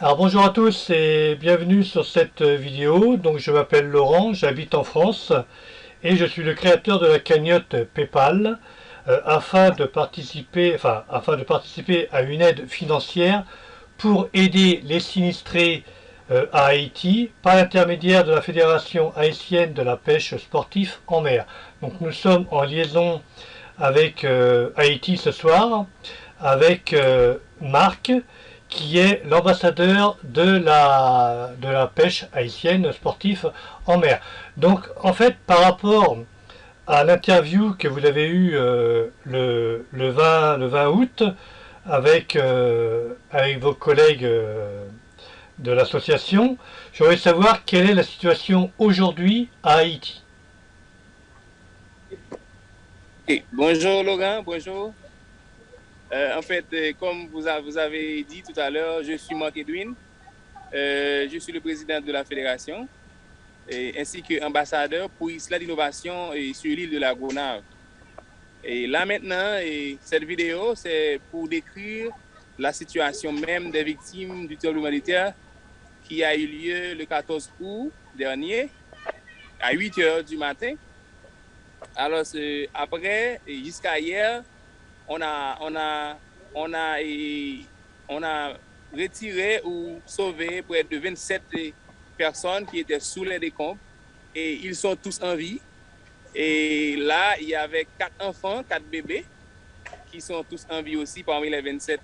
Alors bonjour à tous et bienvenue sur cette vidéo. Donc je m'appelle Laurent, j'habite en France et je suis le créateur de la cagnotte PayPal afin de participer à une aide financière pour aider les sinistrés à Haïti par l'intermédiaire de la Fédération haïtienne de la pêche sportive en mer. Donc nous sommes en liaison avec Haïti ce soir, avec Marc, qui est l'ambassadeur de la pêche haïtienne sportive en mer. Donc en fait, par rapport à l'interview que vous avez eue le 20 août avec vos collègues de l'association, j'aimerais savoir quelle est la situation aujourd'hui à Haïti. Ok. Bonjour Laurent, bonjour. Comme vous avez dit tout à l'heure, je suis Marc Edwin. Je suis le président de la fédération ainsi qu'ambassadeur pour Isla d'innovation sur l'île de la Gonave. Et là maintenant, cette vidéo, c'est pour décrire la situation même des victimes du tremblement de terre qui a eu lieu le 14 août dernier à 8 heures du matin. Alors, après, jusqu'à hier, on a, on a, on a retiré ou sauvé près de 27 personnes qui étaient sous les décombres et ils sont tous en vie. Et là, il y avait 4 enfants, 4 bébés qui sont tous en vie aussi parmi les 27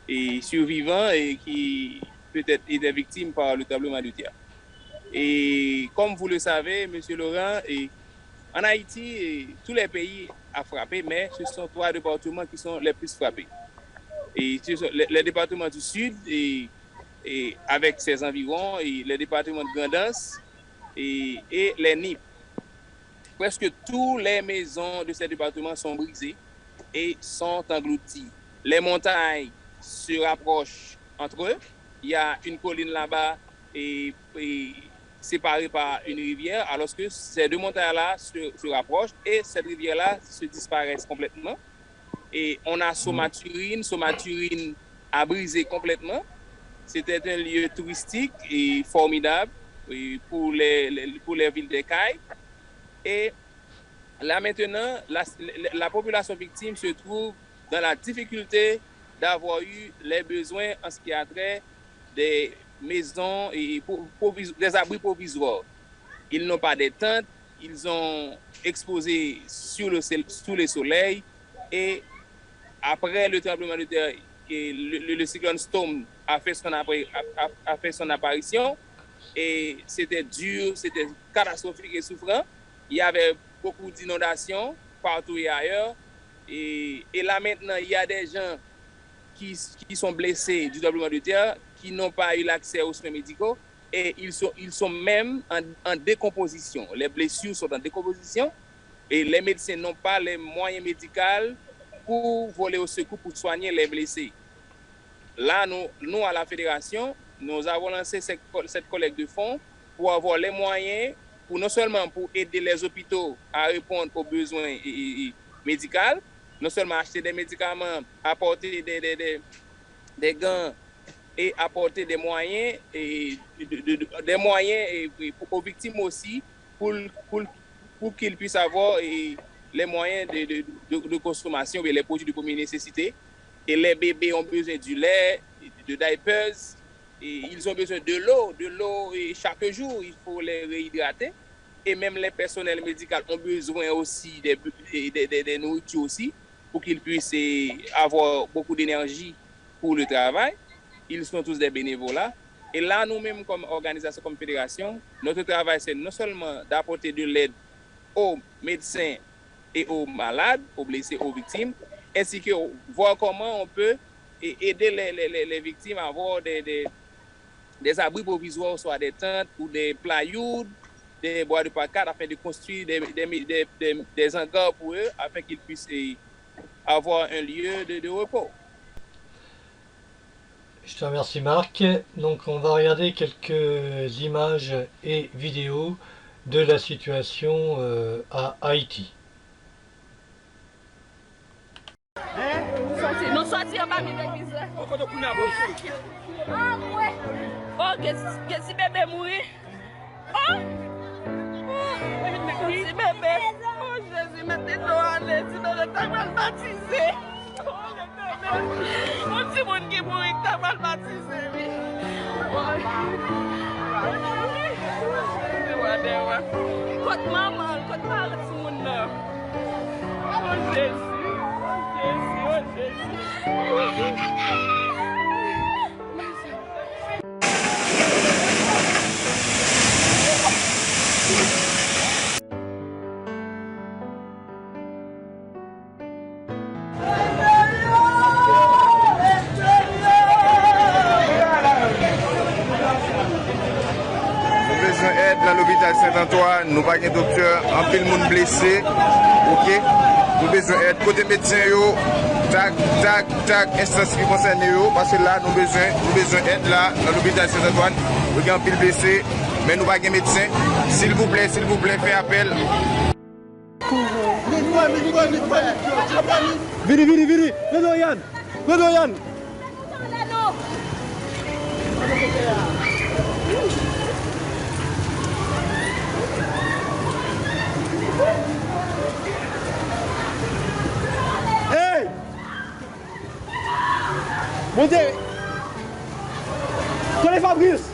et survivants et qui peut-être étaient victimes par le tremblement de terre. Et comme vous le savez, M. Laurent, en Haïti, tous les pays ont frappé, mais ce sont 3 départements qui sont les plus frappés. Et ce sont les départements du sud, avec ses environs, et les départements de Grand'Anse et les NIP. Presque toutes les maisons de ces départements sont brisées et sont englouties. Les montagnes se rapprochent entre eux. Il y a une colline là-bas et séparée par une rivière, alors que ces 2 montagnes-là se rapprochent et cette rivière-là se disparaissent complètement. Et on a Somaturine a brisé complètement. C'était un lieu touristique et formidable pour les villes d'écailles. Et là maintenant, la population victime se trouve dans la difficulté d'avoir eu les besoins en ce qui a trait des maisons et des abris provisoires. Ils n'ont pas de tentes, ils ont exposé sous le soleil et après le tremblement de terre, le cyclone Storm a fait son apparition et c'était dur, c'était catastrophique et souffrant. Il y avait beaucoup d'inondations partout et ailleurs. Et là maintenant, il y a des gens qui sont blessés du tremblement de terre, qui n'ont pas eu l'accès aux soins médicaux et ils sont même en décomposition. Les blessures sont en décomposition et les médecins n'ont pas les moyens médicaux pour voler au secours pour soigner les blessés. Là, nous à la fédération, nous avons lancé cette collecte de fonds pour avoir les moyens, pour non seulement pour aider les hôpitaux à répondre aux besoins médicaux, non seulement acheter des médicaments, apporter des gants et apporter des moyens, aux victimes aussi pour qu'ils puissent avoir les moyens de consommation et les produits de première nécessité. Et les bébés ont besoin du lait, de diapers, et ils ont besoin de l'eau et chaque jour, il faut les réhydrater. Et même les personnels médicaux ont besoin aussi des nourritures aussi pour qu'ils puissent avoir beaucoup d'énergie pour le travail. Ils sont tous des bénévolats. Et là, nous-mêmes, comme organisation, comme fédération, notre travail, c'est non seulement d'apporter de l'aide aux médecins et aux malades, aux blessés, aux victimes, ainsi que voir comment on peut aider les victimes à avoir des abris provisoires, soit des tentes ou des plywood, des bois de pancarte, afin de construire des hangars pour eux, afin qu'ils puissent avoir un lieu de repos. Je te remercie Marc. Donc on va regarder quelques images et vidéos de la situation à Haïti. Não só tinha pra mim da guisa. Oh, qu'est-ce que bébé mourir? Oh! Si bébé! Oh, Jésus, mettez-le à l'aise, sinon le temps mal baptisé. Oh, le petit monde qui mourit, t'as mal baptisé, oui. Côte maman, côte maman, tout le monde là. Oh, Jésus, oh, Jésus, oh, Jésus. Dans l'hôpital Saint-Antoine, nous pas de docteur, en pile monde blessé, ok? Nous besoin d'aide côté médecin, tac, tac, tac, instance qui concerne parce que là, nous besoin d'aide là, dans l'hôpital Saint-Antoine, nous avons pile blessé, mais nous pas de médecin. S'il vous plaît, faites appel. Vini, Yann. Hey! Montez! Tenez Fabrice!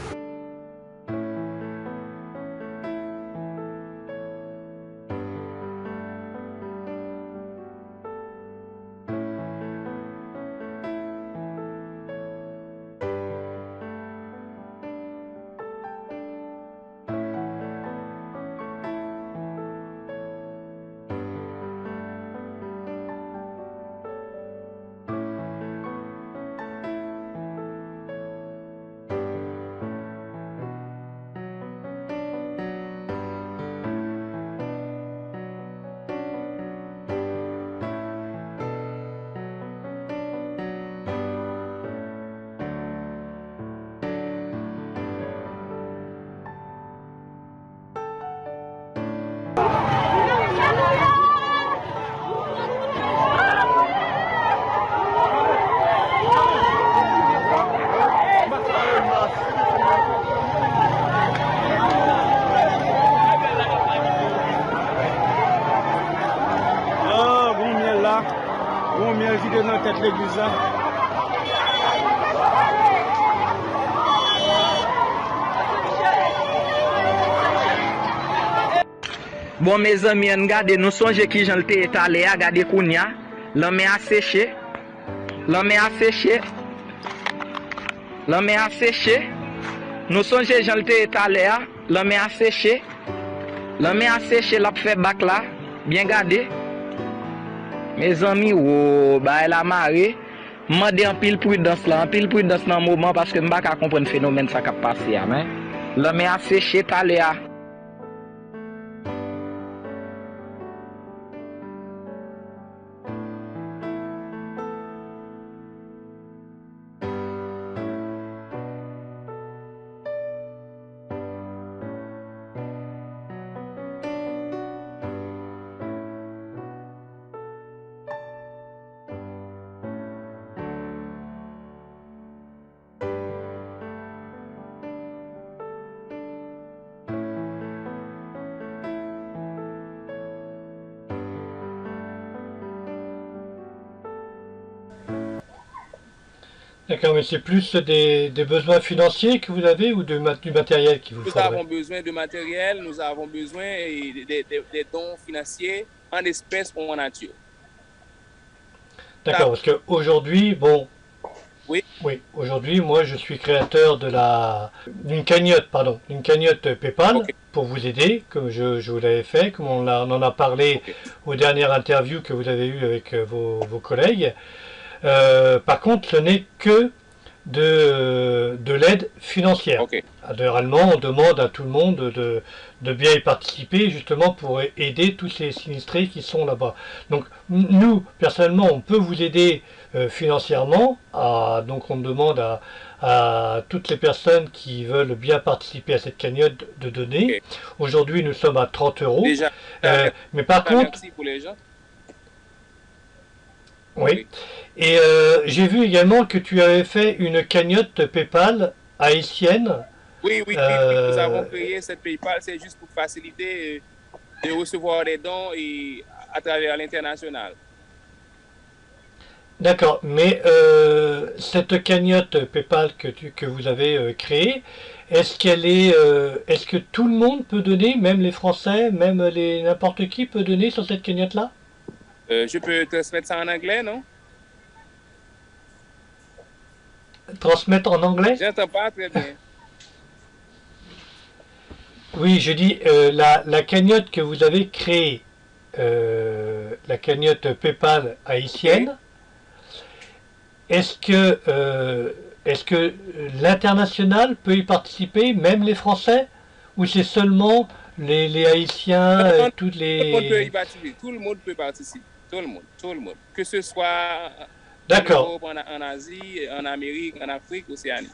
Bon miel vide dans tête l'église là. Bon mes amis, regardez, nous songeons qui j'en étais étalé, regardez Kounia, l'homme a séché, nous songeons j'en étais étalé, l'homme a séché, l'a fait bac là, bien gardé. Mes amis, oh, bah elle a marre. M'a dit en pile prudence dans le moment parce que je ne peux pas comprendre le phénomène ça qui a passé. L'homme a séché taléa. D'accord, mais c'est plus des besoins financiers que vous avez ou du matériel qui vous faudrait? Nous avons besoin de matériel, nous avons besoin des dons financiers en espèces ou en nature. D'accord, parce qu'aujourd'hui, bon, oui, aujourd'hui, moi je suis créateur d'une cagnotte PayPal okay, pour vous aider, comme je vous l'avais fait, comme on en a parlé okay, aux dernières interviews que vous avez eues avec vos collègues. Par contre, ce n'est que de l'aide financière. Okay. Généralement, on demande à tout le monde de bien y participer, justement pour aider tous ces sinistrés qui sont là-bas. Donc, nous, personnellement, on peut vous aider financièrement. Donc, on demande à toutes les personnes qui veulent bien participer à cette cagnotte de donner. Okay. Aujourd'hui, nous sommes à 30 €. Déjà, mais par contre... Merci pour les gens. Oui. Et j'ai vu également que tu avais fait une cagnotte PayPal haïtienne. Oui, nous avons créé cette PayPal, c'est juste pour faciliter de recevoir des dons et à travers l'international. D'accord, mais cette cagnotte PayPal que vous avez créée, est-ce que tout le monde peut donner, même les Français, même n'importe qui peut donner sur cette cagnotte-là? Je peux transmettre ça en anglais, non? Transmettre en anglais? J'entends pas très bien. Oui, je dis la cagnotte que vous avez créée, la cagnotte PayPal haïtienne. Est-ce que l'international peut y participer, même les Français, ou c'est seulement les Haïtiens, toutes Tout le monde peut y les... participer. Tout le monde peut participer. Tout le monde. Tout le monde. Que ce soit en D'accord, Europe, en Asie, en Amérique, en Afrique, Océanie.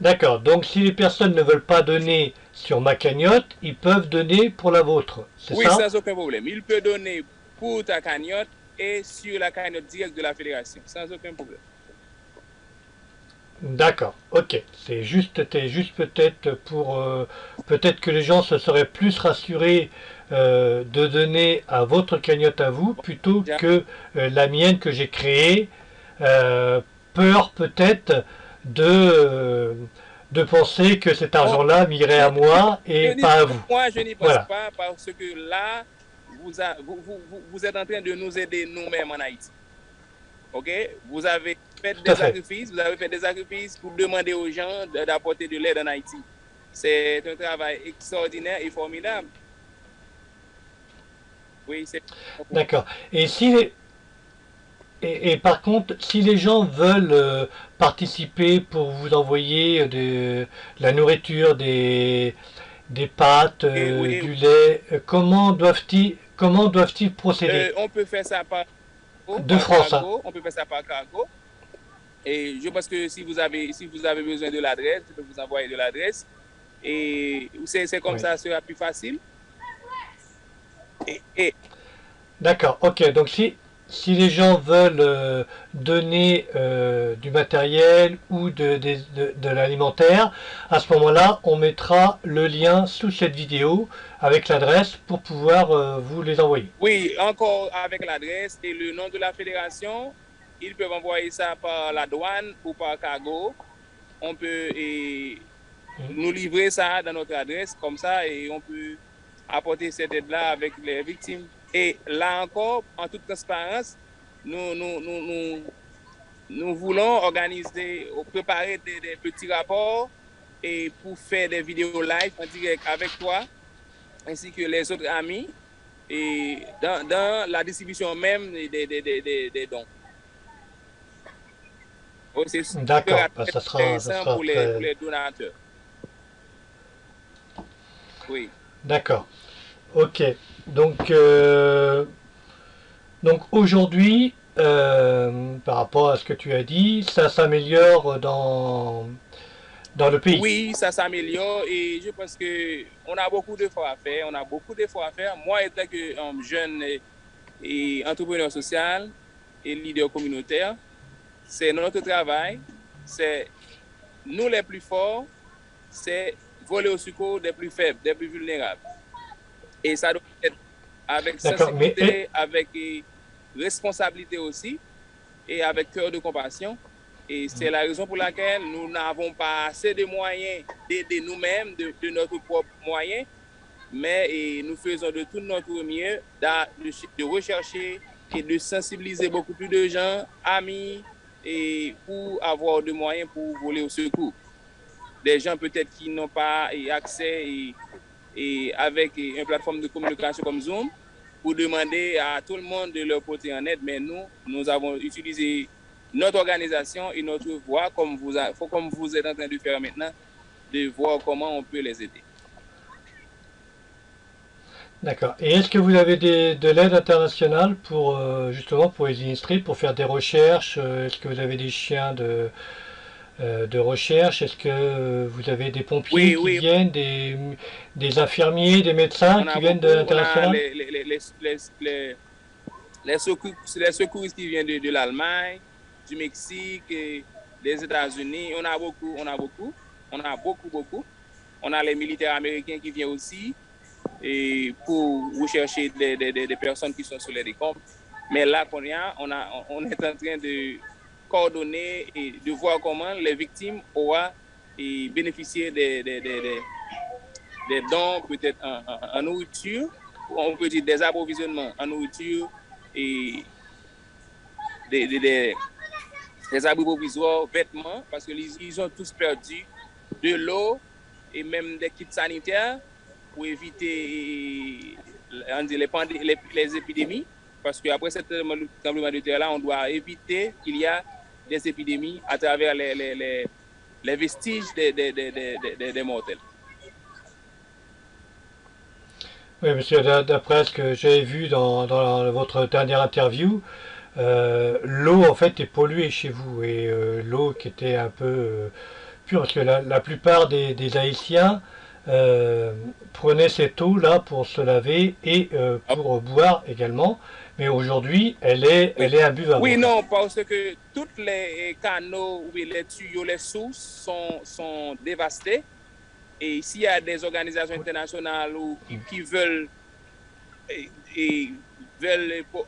d'accord. Donc si les personnes ne veulent pas donner sur ma cagnotte, ils peuvent donner pour la vôtre, c'est Oui, ça? sans aucun problème. Il peut donner pour ta cagnotte et sur la cagnotte directe de la fédération, sans aucun problème. D'accord, ok. T'es juste peut-être pour... peut-être que les gens se seraient plus rassurés de donner à votre cagnotte à vous plutôt Bien. que la mienne que j'ai créée. Peur peut-être de penser que cet argent-là m'irait à moi et pas à vous. Moi, je n'y pense Voilà. pas parce que là, vous êtes en train de nous aider nous-mêmes en Haïti. OK? Vous avez fait Tout des à fait. sacrifices, vous avez fait des sacrifices pour demander aux gens d'apporter de l'aide en Haïti. C'est un travail extraordinaire et formidable. Oui, c'est... D'accord. Et si et par contre, si les gens veulent participer pour vous envoyer de la nourriture, des pâtes, Oui. du lait, comment doivent-ils procéder? On peut faire ça par De France, hein. cargo. On peut faire ça par cargo. Et je pense que si vous avez besoin de l'adresse, je peux vous envoyer de l'adresse. Et c'est comme Oui. ça, ça sera plus facile. Et D'accord, ok. Donc si les gens veulent donner du matériel ou de l'alimentaire, à ce moment-là, on mettra le lien sous cette vidéo avec l'adresse pour pouvoir vous les envoyer. oui, encore avec l'adresse et le nom de la fédération, ils peuvent envoyer ça par la douane ou par cargo. On peut nous livrer ça dans notre adresse comme ça et on peut apporter cette aide-là avec les victimes. Et là encore, en toute transparence, nous voulons préparer des petits rapports et pour faire des vidéos live en direct avec toi ainsi que les autres amis et dans la distribution même des dons. C'est D'accord, très ça sera intéressant pour très... les donateurs. Oui. D'accord. Ok. Donc aujourd'hui, par rapport à ce que tu as dit, ça s'améliore dans le pays. Oui, ça s'améliore et je pense qu'on a beaucoup d'efforts à faire. Moi, étant que jeune et entrepreneur social et leader communautaire, c'est notre travail, c'est nous les plus forts, c'est voler au secours des plus faibles, des plus vulnérables. Et ça doit être avec sensibilité, avec responsabilité aussi, et avec cœur de compassion. Et c'est la raison pour laquelle nous n'avons pas assez de moyens d'aider nous-mêmes, de notre propre moyen, mais nous faisons de tout notre mieux de rechercher et de sensibiliser beaucoup plus de gens, amis, et pour avoir des moyens pour voler au secours. Des gens peut-être qui n'ont pas accès et avec une plateforme de communication comme Zoom pour demander à tout le monde de leur porter en aide, mais nous avons utilisé notre organisation et notre voix, comme vous êtes en train de faire maintenant, de voir comment on peut les aider. D'accord. Et est-ce que vous avez de l'aide internationale pour justement pour les sinistrés, pour faire des recherches? Est-ce que vous avez des chiens de recherche? Est-ce que vous avez des pompiers qui viennent, des infirmiers, des médecins qui viennent de l'international? les secouristes qui viennent de l'Allemagne, du Mexique, des États-Unis. On a beaucoup. On a les militaires américains qui viennent aussi et pour rechercher des personnes qui sont sur les décombres. Mais là, on est en train de coordonner et de voir comment les victimes auront bénéficié des dons, peut-être en nourriture, on peut dire des approvisionnements en nourriture et des abris provisoires, vêtements, parce qu'ils ont tous perdu de l'eau et même des kits sanitaires pour éviter les épidémies. Parce qu'après ce tremblement de terre-là, on doit éviter qu'il y ait des épidémies à travers les vestiges des mortels. Oui, monsieur, d'après ce que j'ai vu dans votre dernière interview, l'eau en fait est polluée chez vous et l'eau qui était un peu pure, parce que la plupart des Haïtiens prenaient cette eau-là pour se laver et pour boire également. Mais aujourd'hui, elle est imbuvable. Oui, non, parce que tous les canaux, les tuyaux, les sources sont dévastés. Et s'il y a des organisations internationales qui veulent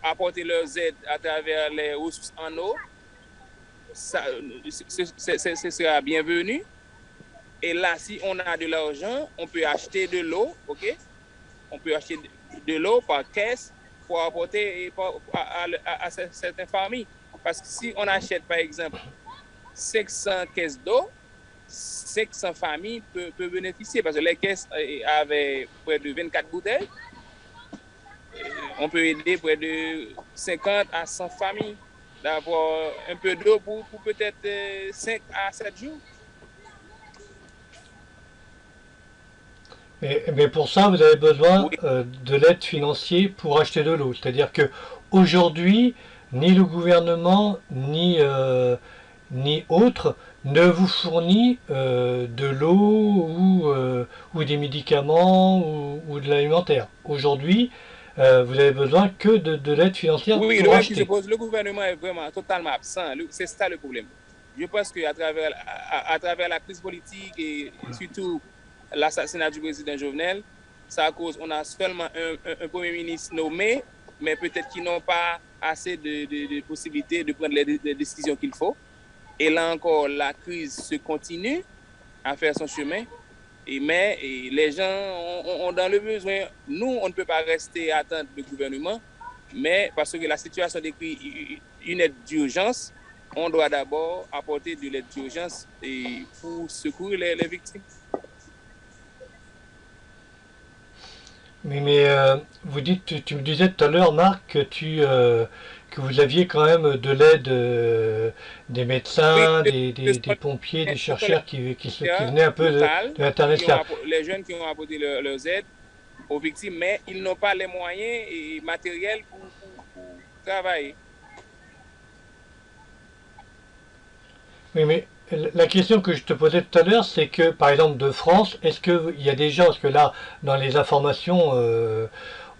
apporter leurs aides à travers les ressources en eau, ce sera bienvenu. Et là, si on a de l'argent, on peut acheter de l'eau, ok? On peut acheter de l'eau par caisse pour apporter à certaines familles. Parce que si on achète, par exemple, 500 caisses d'eau, 500 familles peuvent bénéficier. Parce que les caisses avaient près de 24 bouteilles. On peut aider près de 50 à 100 familles d'avoir un peu d'eau pour peut-être 5 à 7 jours. Mais pour ça, vous avez besoin de l'aide financière pour acheter de l'eau. C'est-à-dire que aujourd'hui, ni le gouvernement, ni autre ne vous fournit de l'eau ou des médicaments ou de l'alimentaire. Aujourd'hui, vous avez besoin que de l'aide financière pour acheter. Je pense, le gouvernement est vraiment totalement absent. C'est ça le problème. Je pense qu'à travers la crise politique et surtout l'assassinat du président Jovenel, ça cause, on a seulement un premier ministre nommé, mais peut-être qu'ils n'ont pas assez de possibilités de prendre les décisions qu'il faut. Et là encore, la crise se continue à faire son chemin. Mais les gens ont dans le besoin. Nous, on ne peut pas rester à attendre le gouvernement, mais parce que la situation décrit une aide d'urgence, on doit d'abord apporter de l'aide d'urgence pour secourir les victimes. Mais vous dites, tu me disais tout à l'heure, Marc, que vous aviez quand même de l'aide des médecins, oui, des pompiers, des chercheurs qui venaient un peu de l'international. Les jeunes qui ont apporté leurs aides aux victimes, mais ils n'ont pas les moyens et matériels pour travailler. Oui, mais la question que je te posais tout à l'heure, c'est que, par exemple, de France, est-ce qu'il y a des gens, parce que là, dans les informations,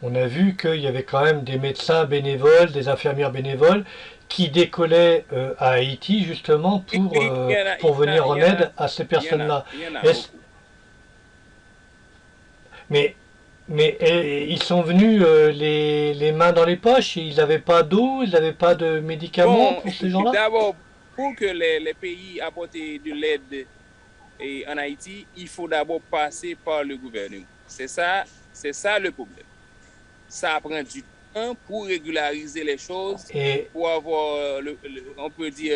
on a vu qu'il y avait quand même des médecins bénévoles, des infirmières bénévoles, qui décollaient à Haïti, justement, pour venir en aide à ces personnes-là. Mais ils sont venus les mains dans les poches, et ils n'avaient pas d'eau, ils n'avaient pas de médicaments pour ces gens-là? D'abord, pour que les pays apportent de l'aide en Haïti, il faut d'abord passer par le gouvernement. C'est ça le problème. Ça prend du temps pour régulariser les choses, pour avoir, on peut dire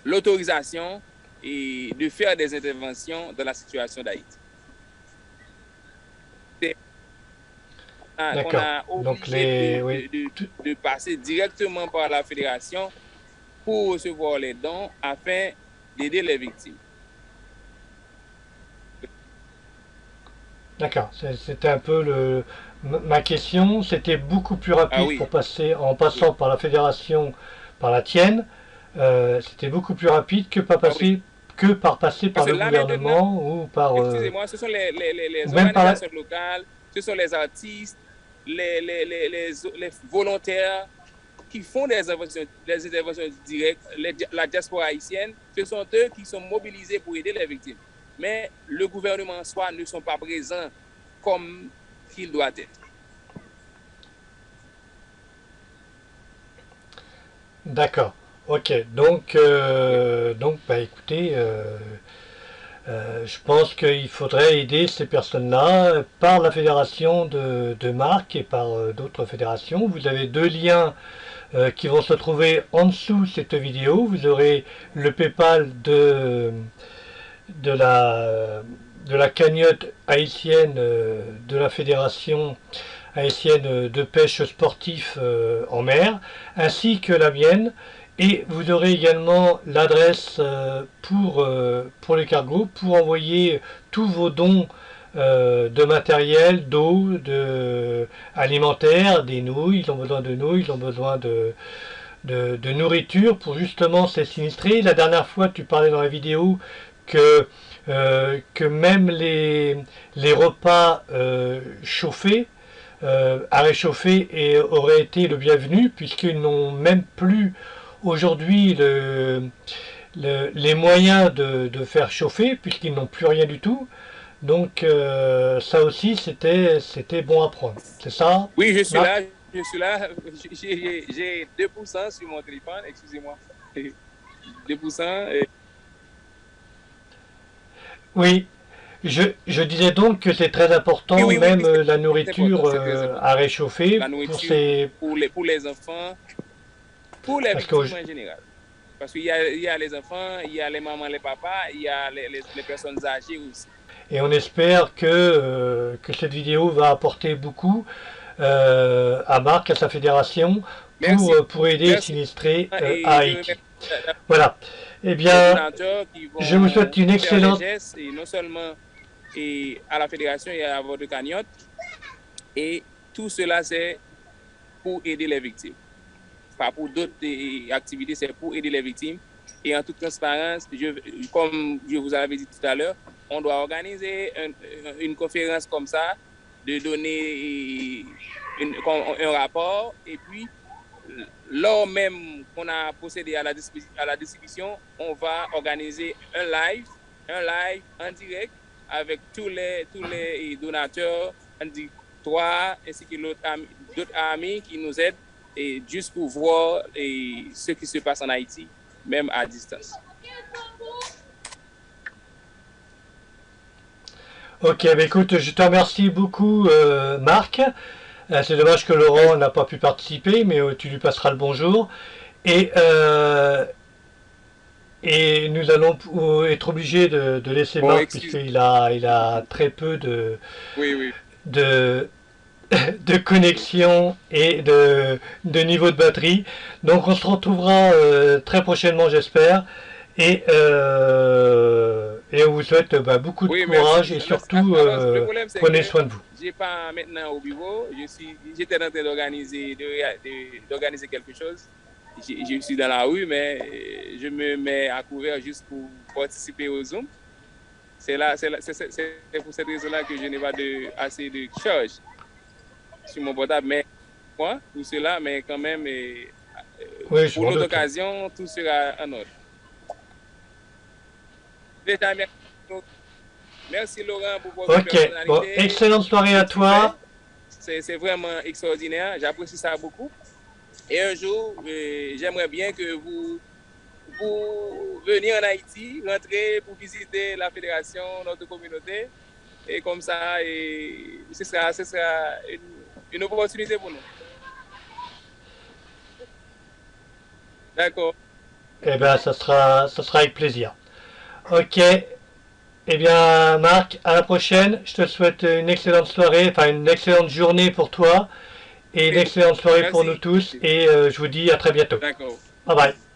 l'autorisation et de faire des interventions dans la situation d'Haïti. On a obligé de passer directement par la fédération pour recevoir les dons afin d'aider les victimes. D'accord, c'était un peu ma question. C'était beaucoup plus rapide pour passer, en passant par la fédération, par la tienne. C'était beaucoup plus rapide que par passer par le gouvernement ou par... Excusez-moi, ce sont les organisations locales ce sont les artistes, les volontaires qui font des interventions directes, la diaspora haïtienne, ce sont eux qui sont mobilisés pour aider les victimes. Mais le gouvernement en soi ne sont pas présents comme qu'il doit être. D'accord. Ok. Donc, bah, écoutez, je pense qu'il faudrait aider ces personnes-là par la fédération de Marc et par d'autres fédérations. Vous avez deux liens qui vont se trouver en dessous de cette vidéo. Vous aurez le PayPal de la cagnotte haïtienne de la fédération haïtienne de pêche sportif en mer, ainsi que la mienne. Et vous aurez également l'adresse pour les cargos, pour envoyer tous vos dons de matériel, d'eau, alimentaire, des nouilles. Ils ont besoin de nouilles, ils ont besoin de nourriture pour justement ces sinistrés. La dernière fois, tu parlais dans la vidéo que même les repas chauffés, à réchauffer, auraient été le bienvenu, puisqu'ils n'ont même plus aujourd'hui les moyens de faire chauffer, puisqu'ils n'ont plus rien du tout. Donc ça aussi c'était bon à prendre, c'est ça? Oui, je suis là, j'ai 2% sur mon téléphone, excusez-moi. 2%. Oui, je disais donc que c'est très important, oui, même la nourriture à réchauffer la nourriture pour les enfants, pour les victimes en général. Parce qu'il y a les enfants, il y a les mamans, les papas, il y a les personnes âgées aussi. Et on espère que cette vidéo va apporter beaucoup à Marc, à sa fédération, pour aider les sinistrés à Haïti. Voilà. Eh bien, je vous souhaite une excellente... Et non seulement à la fédération et à votre cagnotte. Et tout cela, c'est pour aider les victimes. Pas pour d'autres activités, c'est pour aider les victimes. Et en toute transparence, comme je vous avais dit tout à l'heure, on doit organiser une conférence comme ça, de donner un rapport, et puis lors même qu'on a procédé à la distribution, on va organiser un live en direct avec tous les donateurs, toi ainsi que d'autres amis qui nous aident, et juste pour voir ce qui se passe en Haïti, même à distance. Ok, bah écoute, je te remercie beaucoup Marc. C'est dommage que Laurent n'a pas pu participer, mais tu lui passeras le bonjour. Et nous allons être obligés de laisser Marc, puisqu'il a très peu de connexion et de niveau de batterie. Donc on se retrouvera très prochainement, j'espère. Et on vous souhaite beaucoup de courage, et surtout prenez soin de vous. Je n'ai pas maintenant au bureau, j'étais en train d'organiser quelque chose. Je suis dans la rue, mais je me mets à couvert juste pour participer au Zoom. C'est pour cette raison-là que je n'ai pas assez de charge sur mon portable. Mais pour cela, mais quand même, pour l'autre occasion, tout sera en ordre. Merci Laurent pour votre personnalité. Bon, excellente soirée à toi. C'est vraiment extraordinaire, j'apprécie ça beaucoup. Et un jour, j'aimerais bien que vous veniez en Haïti, rentrez pour visiter la fédération, notre communauté. Et comme ça, ce sera une opportunité pour nous. D'accord. Eh bien, ça sera avec plaisir. Ok. Eh bien, Marc, à la prochaine. Je te souhaite une excellente soirée, enfin une excellente journée pour toi et une excellente soirée pour nous tous. Et je vous dis à très bientôt. D'accord. Bye bye.